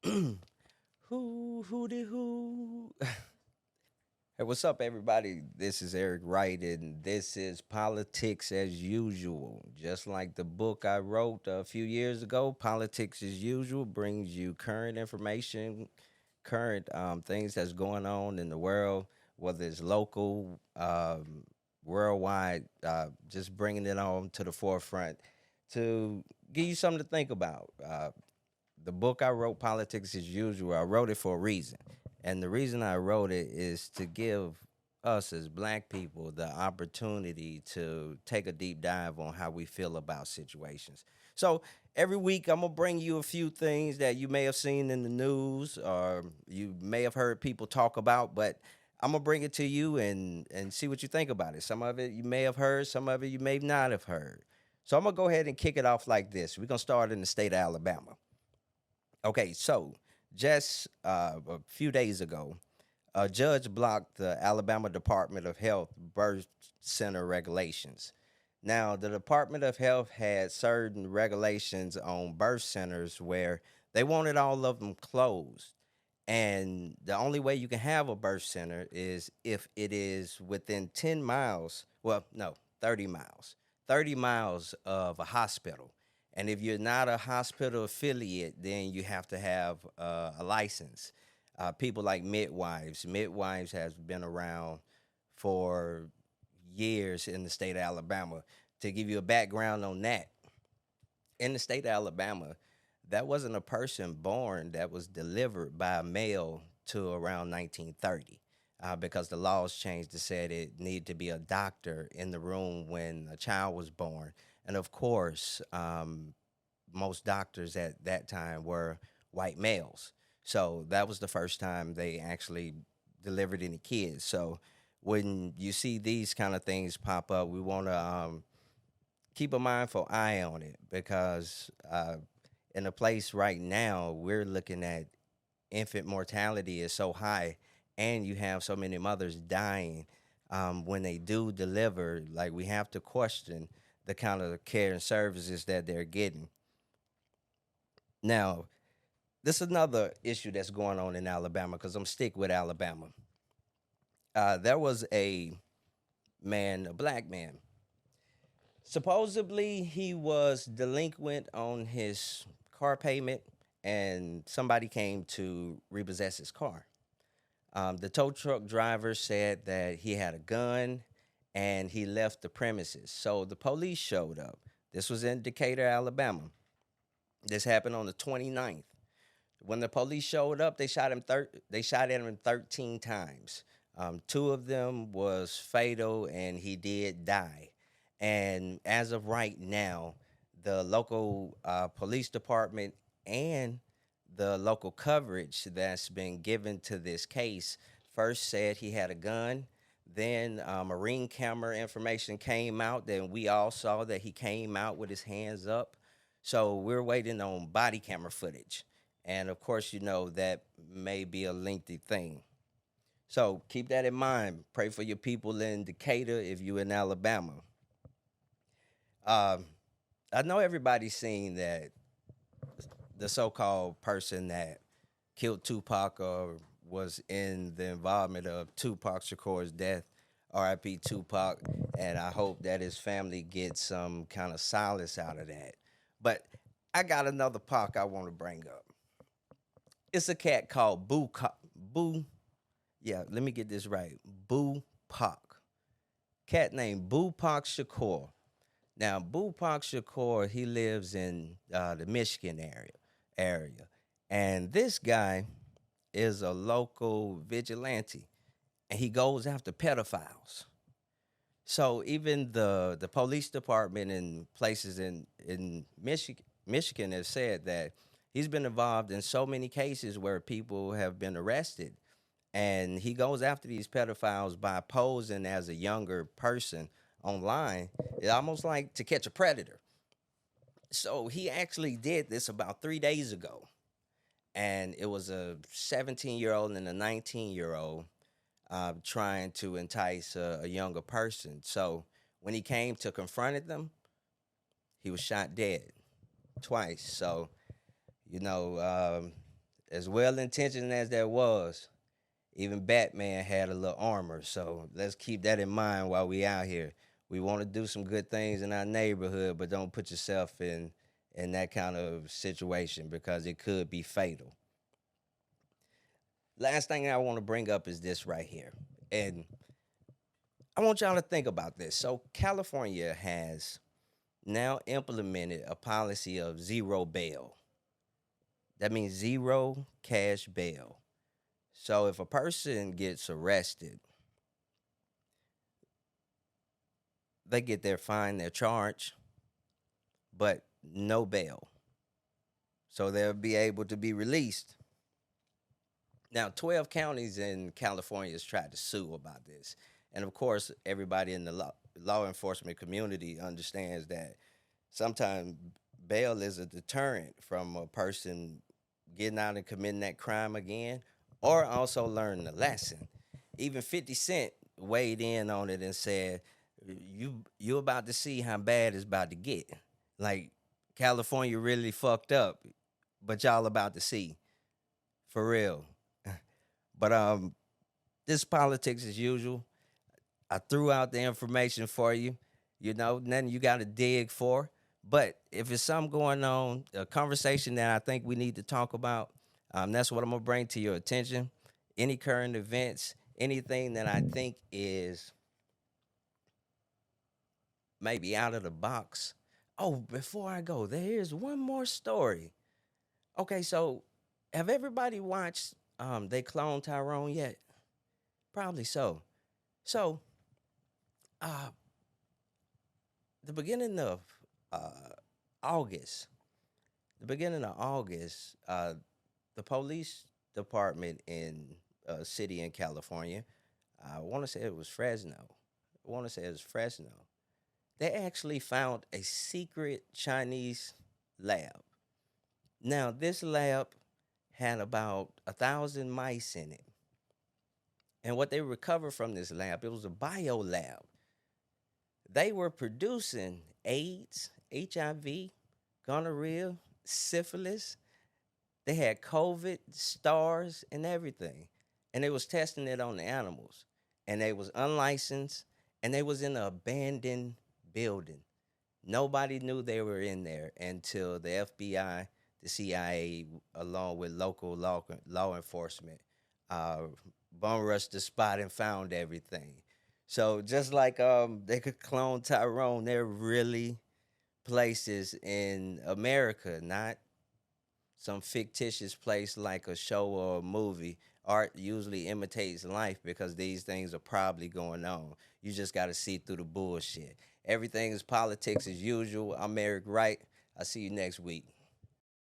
Who? Hey, what's up, everybody? This is Eric Wright, and this is Politics as Usual. Just like the book I wrote a few years ago, Politics as Usual brings you current information, current things that's going on in the world, whether it's local, worldwide, just bringing it on to the forefront to give you something to think about. The book I wrote, Politics as Usual, I wrote it for a reason. And the reason I wrote it is to give us as black people the opportunity to take a deep dive on how we feel about situations. So every week I'm gonna bring you a few things that you may have seen in the news or you may have heard people talk about, but I'm gonna bring it to you and see what you think about it. Some of it you may have heard, some of it you may not have heard. So I'm gonna go ahead and kick it off like this. We're gonna start in the state of Alabama. Okay, so just a few days ago, a judge blocked the Alabama Department of Health birth center regulations. Now, the Department of Health had certain regulations on birth centers where they wanted all of them closed. And the only way you can have a birth center is if it is within 10 miles, well, no, 30 miles, 30 miles of a hospital. And if you're not a hospital affiliate, then you have to have a license. People like Midwives. Midwives has been around for years in the state of Alabama. To give you a background on that, in the state of Alabama, that wasn't a person born that was delivered by a male to around 1930 because the laws changed to said it needed to be a doctor in the room when a child was born. And of course, most doctors at that time were white males. So that was the first time they actually delivered any kids. So when you see these kind of things pop up, we want to keep a mindful eye on it because in a place right now, we're looking at infant mortality is so high, and you have so many mothers dying when they do deliver. Like we have to question the kind of care and services that they're getting. Now, this is another issue that's going on in Alabama because I'm stick with Alabama. There was a man, a black man. Supposedly, he was delinquent on his car payment, and somebody came to repossess his car. The tow truck driver said that he had a gun and he left the premises. So the police showed up. This was in Decatur, Alabama. This happened on the 29th. When the police showed up, they shot at him 13 times. Two of them was fatal, and he did die. And as of right now, the local police department and the local coverage that's been given to this case first said he had a gun. Then Marine camera information came out. Then we all saw that he came out with his hands up. So we're waiting on body camera footage. And of course, you know that may be a lengthy thing. So keep that in mind. Pray for your people in Decatur if you're in Alabama. Um, I know everybody's seen that the so-called person that killed Tupac or was in the involvement of Tupac Shakur's death, R.I.P. Tupac, and I hope that his family gets some kind of solace out of that. But I got another Pac I want to bring up. It's a cat called Boo. Yeah, let me get this right. Boo Pac. Cat named Boo Pac Shakur. Now, Boo Pac Shakur, he lives in the Michigan area, and this guy is a local vigilante, and he goes after pedophiles. So even the police department in places in Michigan has said that he's been involved in so many cases where people have been arrested, and he goes after these pedophiles by posing as a younger person online. It's almost like to catch a predator. So he actually did this about 3 days ago, and it was a 17-year-old and a 19-year-old trying to entice a younger person. So when he came to confront them, he was shot dead twice. So you know, as well intentioned as that was, even Batman had a little armor. So let's keep that in mind while we out here. We want to do some good things in our neighborhood, but don't put yourself in that kind of situation because it could be fatal. Last thing I want to bring up is this right here. And I want y'all to think about this. So California has now implemented a policy of zero bail. That means zero cash bail. So if a person gets arrested, they get their fine, their charge, but no bail. So they'll be able to be released. Now, 12 counties in California has tried to sue about this. And of course, everybody in the law enforcement community understands that sometimes bail is a deterrent from a person getting out and committing that crime again, or also learning a lesson. Even 50 Cent weighed in on it and said, you about to see how bad it's about to get. Like California really fucked up, but y'all about to see. For real. But this politics as usual. I threw out the information for you. You know, nothing you got to dig for. But if it's something going on, a conversation that I think we need to talk about, that's what I'm gonna bring to your attention. Any current events, anything that I think is maybe out of the box. Oh, before I go, there's one more story. Okay, so have everybody watched They Clone Tyrone yet? Probably so. So, uh, the beginning of uh, August, the beginning of August, the police department in a city in California, I want to say it was Fresno. I want to say it was Fresno. They actually found a secret Chinese lab. Now, this lab had about 1,000 mice in it. And what they recovered from this lab, it was a bio lab. They were producing AIDS, HIV, gonorrhea, syphilis. They had COVID, SARS, and everything. And they was testing it on the animals. And they was unlicensed, and they was in an abandoned building. Nobody knew they were in there until the FBI, the CIA, along with local law enforcement, uh, bum rushed the spot and found everything. So just like they could clone Tyrone, there are really places in America, not some fictitious place like a show or a movie. Art usually imitates life because these things are probably going on. You just got to see through the bullshit. Everything is politics as usual. I'm Eric Wright. I'll see you next week.